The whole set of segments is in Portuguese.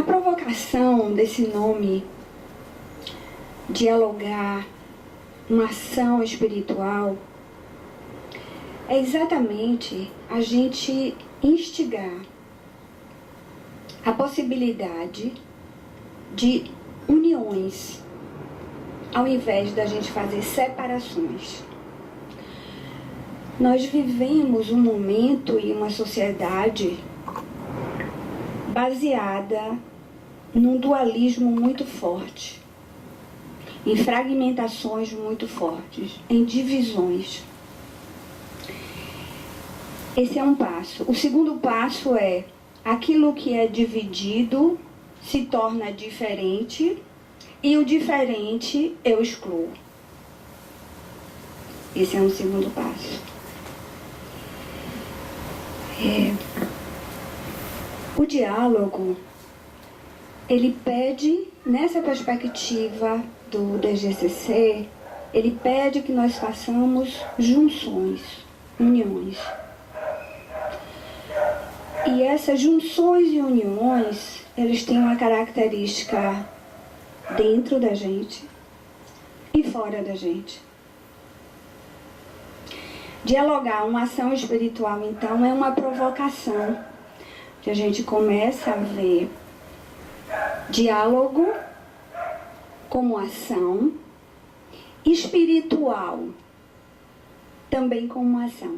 provocação desse nome, dialogar, uma ação espiritual, é exatamente a gente instigar a possibilidade de uniões, ao invés da gente fazer separações. Nós vivemos um momento e uma sociedade baseada num dualismo muito forte, em fragmentações muito fortes, em divisões. Esse é um passo. O segundo passo é: aquilo que é dividido se torna diferente e o diferente eu excluo. Esse é um segundo passo. O diálogo, ele pede, nessa perspectiva do DGCC, ele pede que nós façamos junções, uniões. E essas junções e uniões, eles têm uma característica dentro da gente e fora da gente. Dialogar uma ação espiritual, então, é uma provocação, que a gente começa a ver diálogo como ação, espiritual também como ação.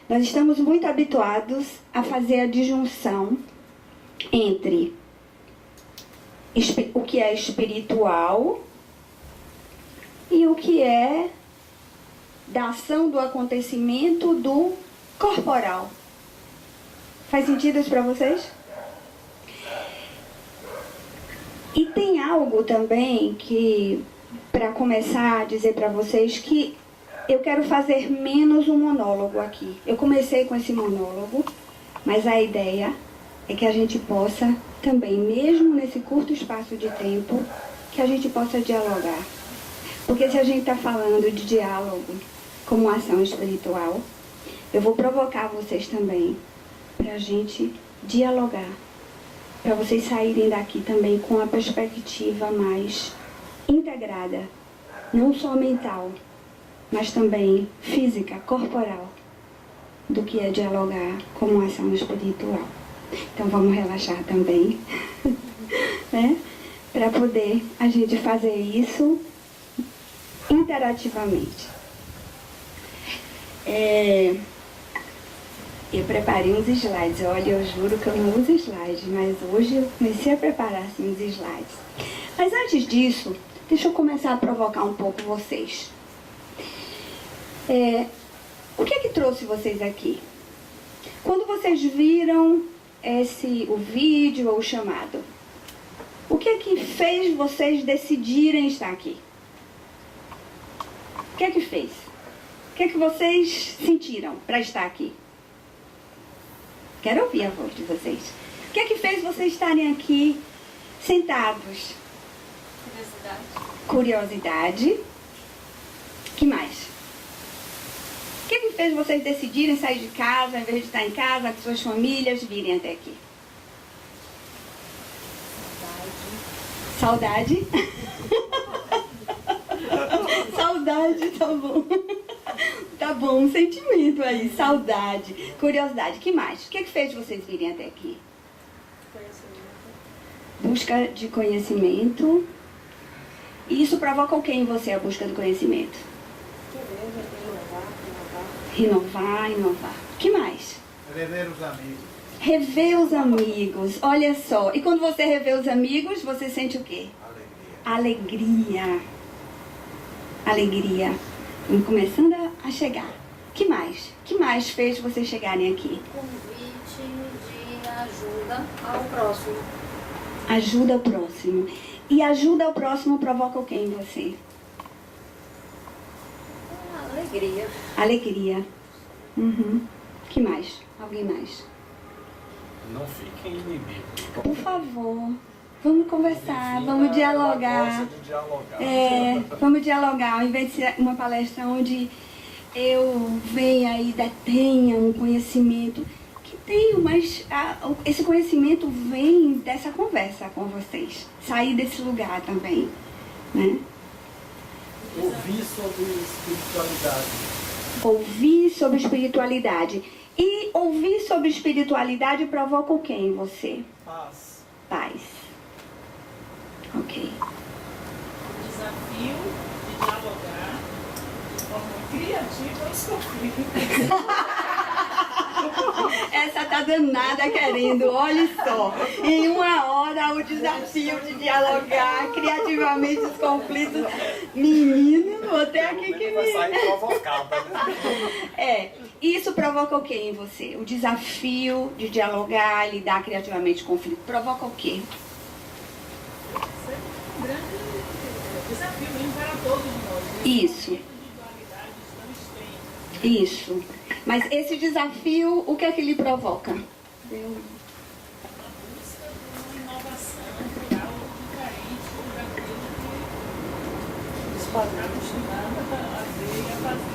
Nós estamos muito habituados a fazer a disjunção entre o que é espiritual e o que é da ação, do acontecimento, do corporal. Faz sentido isso para vocês? E tem algo também que, para começar a dizer para vocês, que eu quero fazer menos um monólogo aqui. Eu comecei com esse monólogo, mas a ideia é que a gente possa também, mesmo nesse curto espaço de tempo, que a gente possa dialogar. Porque se a gente está falando de diálogo como ação espiritual, eu vou provocar vocês também para a gente dialogar, para vocês saírem daqui também com a perspectiva mais integrada, não só mental, mas também física, corporal, do que é dialogar como ação espiritual. Então vamos relaxar também, né? Para poder a gente fazer isso interativamente. Eu preparei uns slides. Olha, eu juro que eu não uso slides, mas hoje eu comecei a preparar assim, uns slides. Mas antes disso, deixa eu começar a provocar um pouco vocês. O que é que trouxe vocês aqui? Quando vocês viram o vídeo ou o chamado, o que é que fez vocês decidirem estar aqui? O que é que fez? O que é que vocês sentiram para estar aqui? Quero ouvir a voz de vocês. O que é que fez vocês estarem aqui sentados? Curiosidade. Que mais? O que é que fez vocês decidirem sair de casa, ao invés de estar em casa, com suas famílias, virem até aqui? Saudade. Saudade, tá bom. Tá bom, um sentimento aí. Saudade, curiosidade. Que mais? O que é que fez vocês virem até aqui? Busca de conhecimento. E isso provoca o que em você, a busca do conhecimento? Renovar. Que mais? Rever os amigos. Rever os amigos. Olha só. E quando você revê os amigos, você sente o quê? Alegria. Estamos começando a chegar. Que mais? Que mais fez vocês chegarem aqui? Convite de ajuda ao próximo. Ajuda ao próximo. E ajuda ao próximo provoca o que em você? Alegria. Que mais? Alguém mais? Não fiquem inimigos. Por favor, vamos conversar, vamos dialogar. Vamos dialogar, ao invés de ser uma palestra onde eu venha e detenha um conhecimento. Que Tenho, mas esse conhecimento vem dessa conversa com vocês. Sair desse lugar também, né? Ouvir sobre espiritualidade. Ouvir sobre espiritualidade. E ouvir sobre espiritualidade provoca o que em você? Paz. Paz. Ok. Desafio de dialogar de forma criativa os conflitos. Essa tá danada querendo, olha só. Em uma hora o desafio de dialogar criativamente os conflitos. Menino, vou ter aqui que Vai me... sair provocada, né? Isso provoca o que em você? O desafio de dialogar, lidar criativamente com o conflito. Provoca o quê? Isso é um grande desafio mesmo para todos nós. Isso. Individualidades tão extremas. Isso. Mas esse desafio, o que é que lhe provoca? A busca de uma inovação, de algo diferente daquilo que está acostumado a ver e a fazer.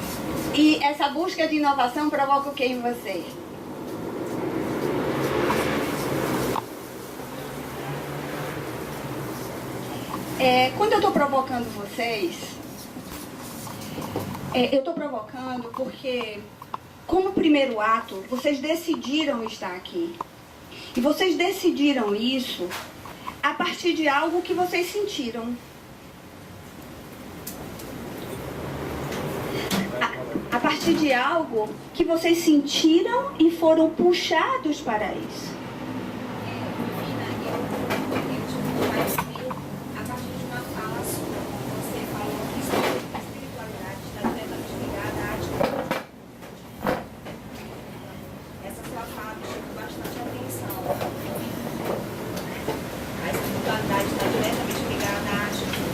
E essa busca de inovação provoca o que em você? Quando eu estou provocando vocês, eu estou provocando porque, como primeiro ato, vocês decidiram estar aqui. E vocês decidiram isso a partir de algo que vocês sentiram. A partir de algo que vocês sentiram e foram puxados para isso. A partir de uma fala sua, você falou que a espiritualidade está diretamente ligada à atitude. Essa sua fala me chamou bastante atenção. A espiritualidade está diretamente ligada à atitude.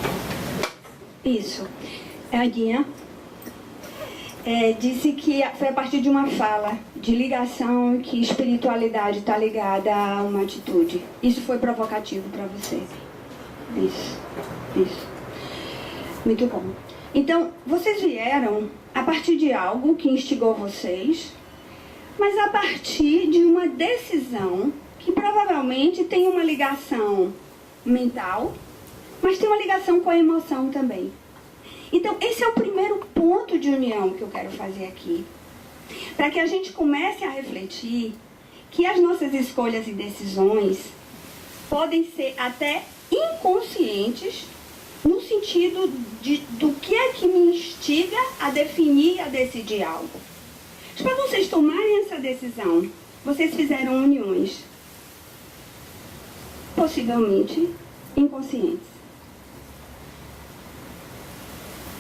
Isso. A Guinha disse que foi a partir de uma fala de ligação que espiritualidade está ligada a uma atitude. Isso foi provocativo para você? Isso. Muito bom. Então, vocês vieram a partir de algo que instigou vocês, mas a partir de uma decisão que provavelmente tem uma ligação mental, mas tem uma ligação com a emoção também. Então, esse é o primeiro ponto de união que eu quero fazer aqui. Para que a gente comece a refletir que as nossas escolhas e decisões podem ser até inconscientes no sentido do que é que me instiga a definir e a decidir algo. Para vocês tomarem essa decisão, vocês fizeram uniões, possivelmente inconscientes.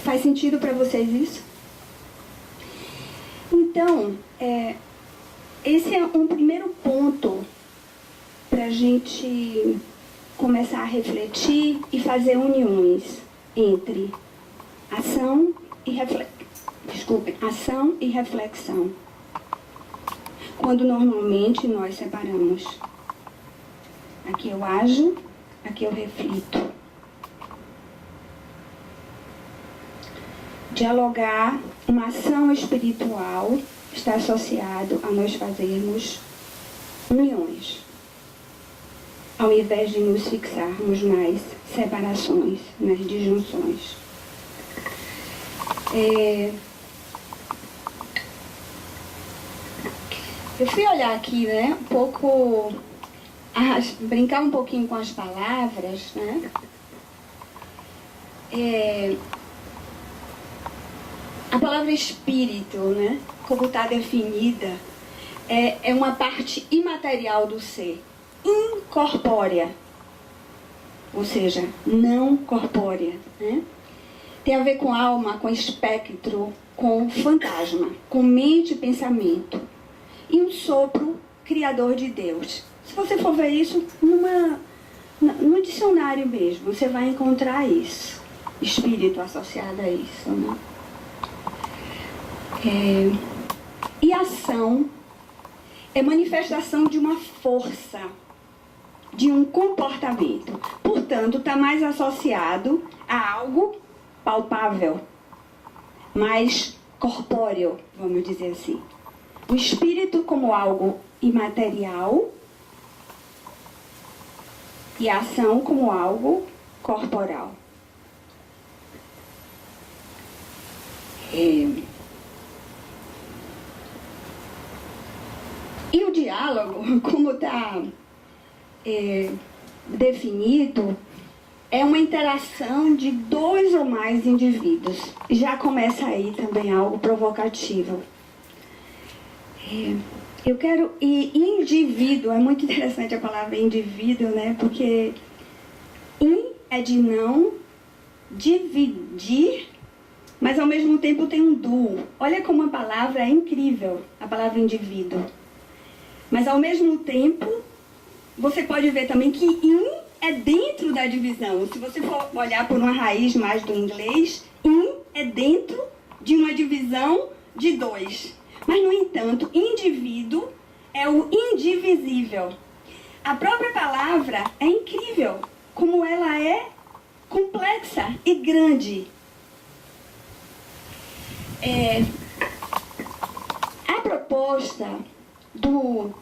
Faz sentido para vocês isso? Então, esse é um primeiro ponto para a gente começar a refletir e fazer uniões entre ação e reflexão. Quando normalmente nós separamos. Aqui eu ajo, aqui eu reflito. Dialogar, uma ação espiritual, está associado a nós fazermos uniões, ao invés de nos fixarmos nas separações, nas disjunções. Eu fui olhar aqui, né, um pouco, brincar um pouquinho com as palavras, né? A palavra espírito, né, como está definida, é uma parte imaterial do ser, incorpórea, ou seja, não corpórea, né? Tem a ver com alma, com espectro, com fantasma, com mente e pensamento, e um sopro criador de Deus. Se você for ver isso no dicionário mesmo, você vai encontrar isso, espírito associado a isso, né? E ação é manifestação de uma força, de um comportamento. Portanto, está mais associado a algo palpável, mais corpóreo, vamos dizer assim. O espírito como algo imaterial e a ação como algo corporal. E o diálogo, como está definido, é uma interação de 2 ou mais indivíduos. Já começa aí também algo provocativo. Eu quero... E indivíduo, é muito interessante a palavra indivíduo, né? Porque in é de não dividir, mas ao mesmo tempo tem um duo. Olha como a palavra é incrível, a palavra indivíduo. Mas ao mesmo tempo, você pode ver também que in é dentro da divisão. Se você for olhar por uma raiz mais do inglês, in é dentro de uma divisão de 2. Mas, no entanto, indivíduo é o indivisível. A própria palavra é incrível, como ela é complexa e grande. A proposta do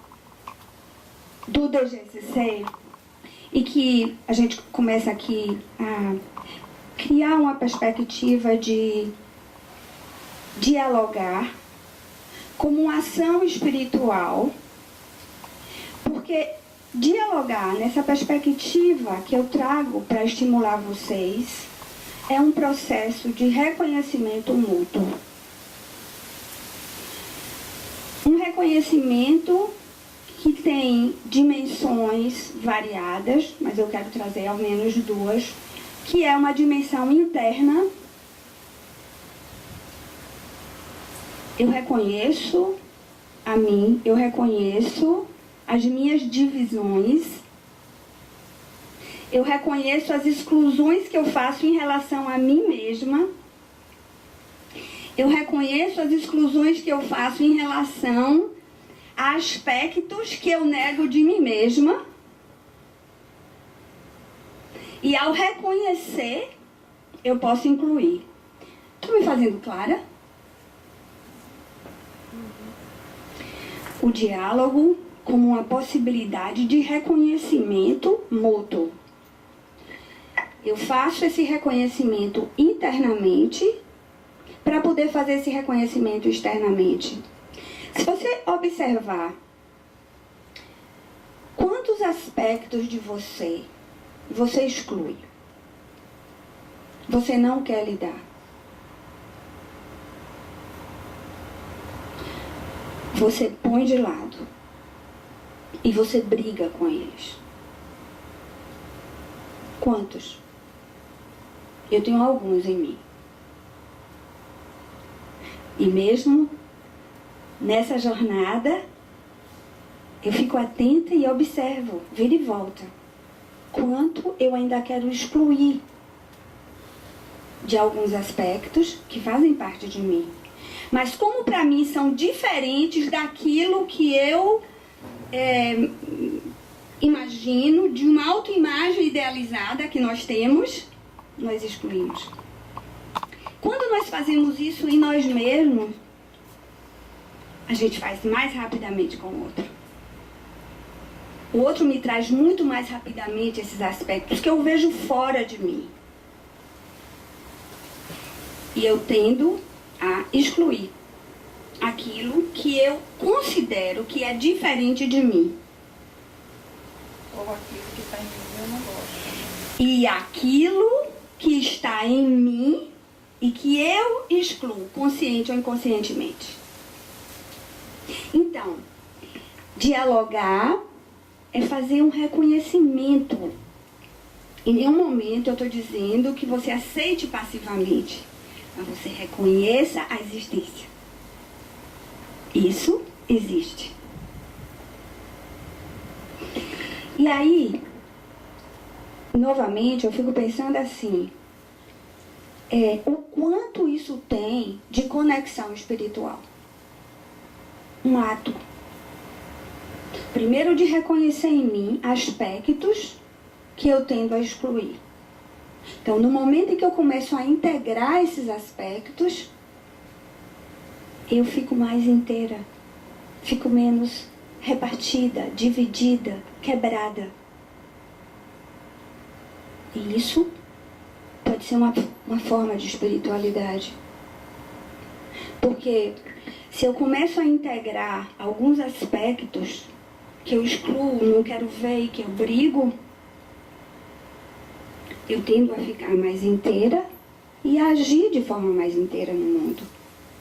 DGCC, e que a gente começa aqui a criar uma perspectiva de dialogar como uma ação espiritual, porque dialogar nessa perspectiva que eu trago para estimular vocês é um processo de reconhecimento mútuo. Um reconhecimento que tem dimensões variadas, mas eu quero trazer ao menos 2, que é uma dimensão interna. Eu reconheço a mim, eu reconheço as minhas divisões, eu reconheço as exclusões que eu faço em relação a mim mesma, eu reconheço as exclusões que eu faço em relação a aspectos que eu nego de mim mesma. E ao reconhecer, eu posso incluir. Estou me fazendo clara? O diálogo como uma possibilidade de reconhecimento mútuo. Eu faço esse reconhecimento internamente para poder fazer esse reconhecimento externamente. Se você observar quantos aspectos de você exclui, você não quer lidar. Você põe de lado e você briga com eles. Quantos? Eu tenho alguns em mim. E mesmo nessa jornada, eu fico atenta e observo, vira e volta, quanto eu ainda quero excluir de alguns aspectos que fazem parte de mim. Mas como para mim são diferentes daquilo que eu imagino, de uma autoimagem idealizada que nós temos, nós excluímos. Quando nós fazemos isso em nós mesmos, a gente faz mais rapidamente com o outro. O outro me traz muito mais rapidamente esses aspectos que eu vejo fora de mim. E eu tendo a excluir aquilo que eu considero que é diferente de mim. Ou aquilo que está em mim eu não gosto. E aquilo que está em mim e que eu excluo, consciente ou inconscientemente. Então, dialogar é fazer um reconhecimento. Em nenhum momento eu estou dizendo que você aceite passivamente, mas você reconheça a existência. Isso existe. E aí, novamente, eu fico pensando assim, o quanto isso tem de conexão espiritual. Um ato. Primeiro, de reconhecer em mim aspectos que eu tendo a excluir. Então, no momento em que eu começo a integrar esses aspectos, eu fico mais inteira, fico menos repartida, dividida, quebrada. E isso pode ser uma forma de espiritualidade. Porque se eu começo a integrar alguns aspectos que eu excluo, não quero ver e que eu brigo, eu tendo a ficar mais inteira e a agir de forma mais inteira no mundo.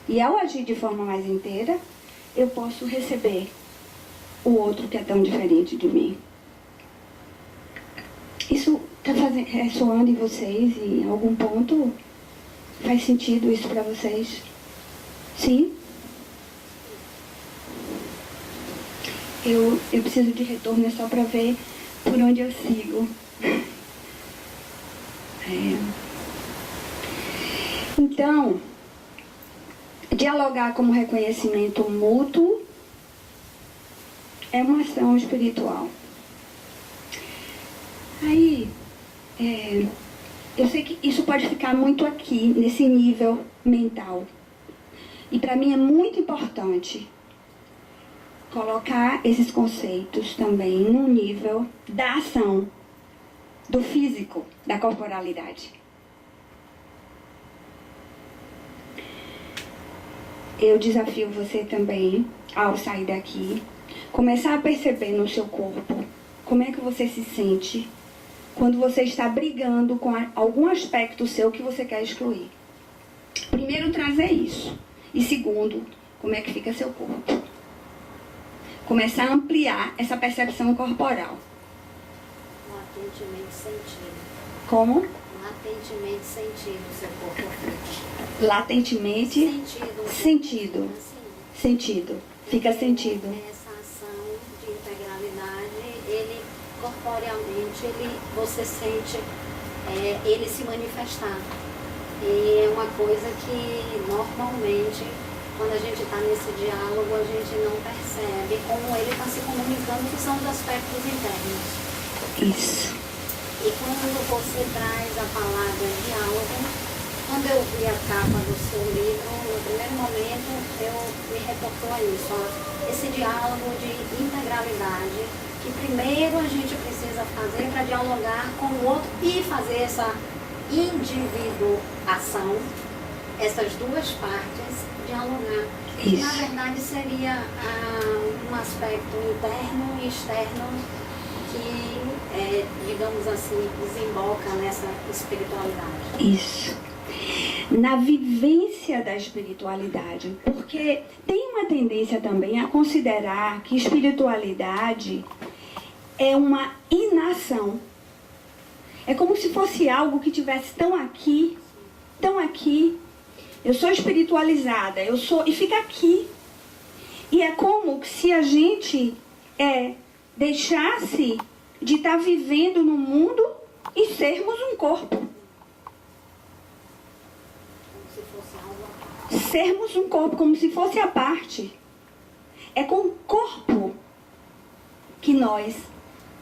E ao agir de forma mais inteira, eu posso receber o outro que é tão diferente de mim. Isso está ressoando em vocês? Em algum ponto faz sentido isso para vocês? Sim? Eu preciso de retorno, é só para ver por onde eu sigo. Então, dialogar como reconhecimento mútuo é uma ação espiritual. Aí, eu sei que isso pode ficar muito aqui, nesse nível mental. E para mim é muito importante colocar esses conceitos também no nível da ação, do físico, da corporalidade. Eu desafio você também, ao sair daqui, começar a perceber no seu corpo como é que você se sente quando você está brigando com algum aspecto seu que você quer excluir. Primeiro, trazer isso. E segundo, como é que fica seu corpo. Começar a ampliar essa percepção corporal. Latentemente sentido. Como? Latentemente sentido o seu corpo fica. Latentemente sentido. Sentido. Fica sentido. Essa ação de integralidade, ele corporealmente, você sente ele se manifestar. E é uma coisa que normalmente, quando a gente está nesse diálogo, a gente não percebe como ele está se comunicando, que são os aspectos internos. Isso. E quando você traz a palavra diálogo, quando eu vi a capa do seu livro, no primeiro momento eu me reportou a isso, esse diálogo de integralidade, que primeiro a gente precisa fazer para dialogar com o outro e fazer essa individuação, essas duas partes dialogar. Isso. Na verdade seria um aspecto interno e externo que, digamos assim, desemboca nessa espiritualidade. Isso. Na vivência da espiritualidade, porque tem uma tendência também a considerar que espiritualidade é uma inação. É como se fosse algo que tivesse tão aqui, eu sou espiritualizada, eu sou, e fica aqui. E é como se a gente deixasse de estar vivendo no mundo e sermos um corpo. Como se fosse algo à parte. Sermos um corpo, como se fosse a parte. É com o corpo que nós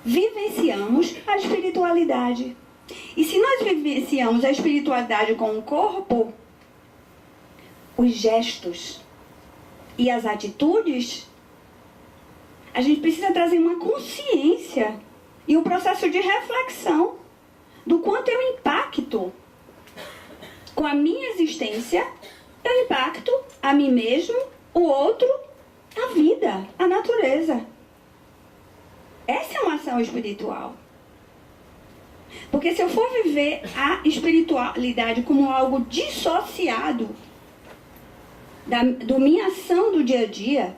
vivenciamos a espiritualidade. E se nós vivenciamos a espiritualidade com o corpo, os gestos e as atitudes, a gente precisa trazer uma consciência e um processo de reflexão do quanto eu impacto com a minha existência, eu impacto a mim mesmo, o outro, a vida, a natureza. Essa é uma ação espiritual. Porque se eu for viver a espiritualidade como algo dissociado da minha ação do dia a dia,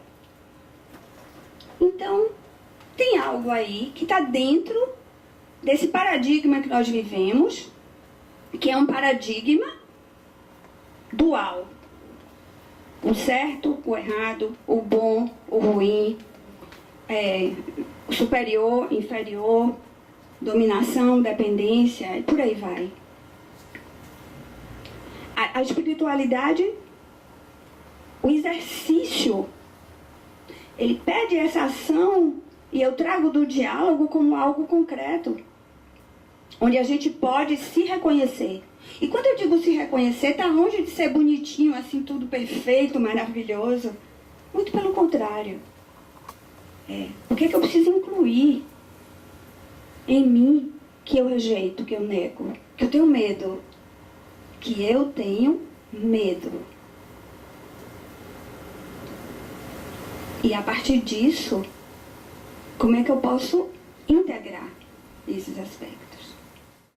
então tem algo aí que está dentro desse paradigma que nós vivemos, que é um paradigma dual. O certo, o errado, o bom, o ruim, o superior, inferior, dominação, dependência, e por aí vai. A espiritualidade, o exercício, ele pede essa ação e eu trago do diálogo como algo concreto, onde a gente pode se reconhecer. E quando eu digo se reconhecer, está longe de ser bonitinho, assim, tudo perfeito, maravilhoso. Muito pelo contrário. O que eu preciso incluir em mim que eu rejeito, que eu nego, que eu tenho medo, que eu tenho medo. E a partir disso, como é que eu posso integrar esses aspectos?